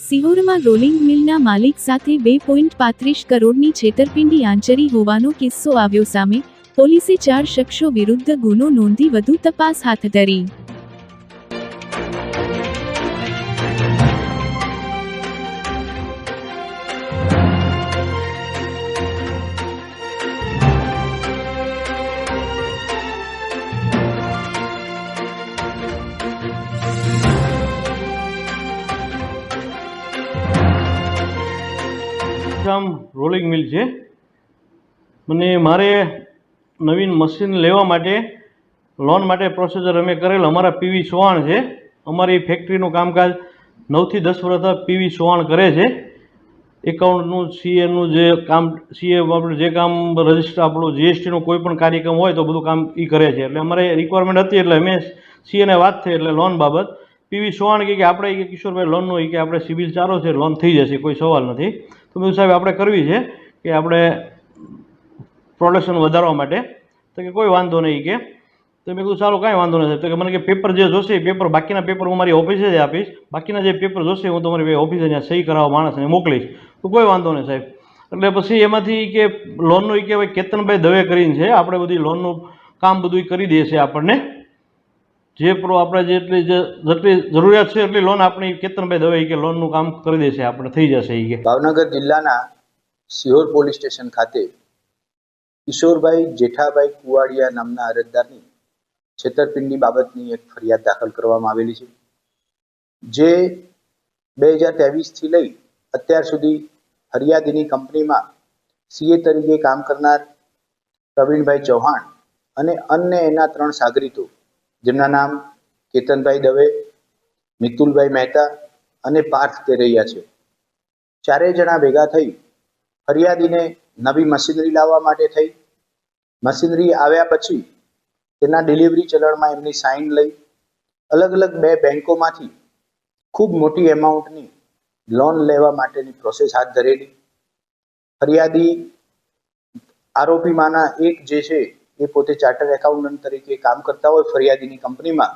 સિહોરમાં rolling મિલના માલિક સાથે 2.35 કરોડની છેતરપિંડી આંચરી હોવાનો કિસ્સો આવ્યો સામે. પોલીસે 4 શખ્સો વિરુદ્ધ ગુનો નોંધી વધુ તપાસ હાથ ધરી. રોલિંગ મિલ છે મને મારે નવીન મશીન લેવા માટે લોન માટે પ્રોસીજર અમે કરેલ. અમારા પીવી ચૌહાણ છે. અમારી ફેક્ટરીનું કામકાજ 9 થી 10 વર્ષ પીવી ચૌહાણ કરે છે. એકાઉન્ટનું સીએનું જે કામ સીએ આપણે જે કામ રજિસ્ટર આપણું જીએસટીનું કોઈ પણ કાર્યક્રમ હોય તો બધું કામ એ કરે છે. એટલે અમારે રિક્વાયરમેન્ટ હતી એટલે અમે સીએને વાત થઈ એટલે લોન બાબત પીવી ચૌહાણ કે આપણે કે કિશોરભાઈ લોનનું કે આપણે સિબિલ સારો છે, લોન થઈ જશે, કોઈ સવાલ નથી. તો મેં સાહેબ આપણે કરવી છે કે આપણે પ્રોડક્શન વધારવા માટે. તો કે કોઈ વાંધો નહીં કે. તો મેં કીધું ચાલો કાંઈ વાંધો નથી. તો કે મને કે પેપર જે જોશે એ પેપર બાકીના પેપર હું મારી ઓફિસે જ આપીશ, બાકીના જે પેપર જોશે હું તમારી ઓફિસે ત્યાં સહી કરાવવા માણસને મોકલીશ. તો કોઈ વાંધો નહીં સાહેબ. એટલે પછી એમાંથી કે લોનનું કે ભાઈ કેતનભાઈ દવે કરીને છે, આપણે બધી લોનનું કામ બધું કરી દે છે. આપણને જે આપણે જેટલી જરૂરિયાત છે એટલી લોન આપણી કેતનભાઈ દવે કે લોનનું કામ કરી દેશે, આપણે થઈ જશે. એ કે ભાવનગર જિલ્લાના સિહોર પોલીસ સ્ટેશન ખાતે કિશોરભાઈ જેઠાભાઈ કુવાડિયા નામના અરજદારની છેતરપિંડી બાબતની એક ફરિયાદ દાખલ કરવામાં આવેલી છે, જે 2023 થી લઈ અત્યાર સુધી ફરિયાદીની કંપનીમાં સીએ તરીકે કામ કરનાર પ્રવીણભાઈ ચૌહાણ અને અન્ય એના 3 સાગરીતો જેમના નામ કેતનભાઈ દવે, મિતુલભાઈ મહેતા અને પાર્થ તેરૈયા છે. 4 જણા ભેગા થઈ ફરિયાદીને નવી મશીનરી લાવવા માટે થઈ. મશીનરી આવ્યા પછી તેના ડિલિવરી ચલણમાં એમની સાઇન લઈ અલગ અલગ 2 બેંકોમાંથી ખૂબ મોટી એમાઉન્ટની લોન લેવા માટેની પ્રોસેસ હાથ ધરેલી. ફરિયાદી આરોપીમાંના એક જે છે એ પોતે ચાર્ટર્ડ એકાઉન્ટન્ટ તરીકે કામ કરતા હોય ફરિયાદીની કંપનીમાં,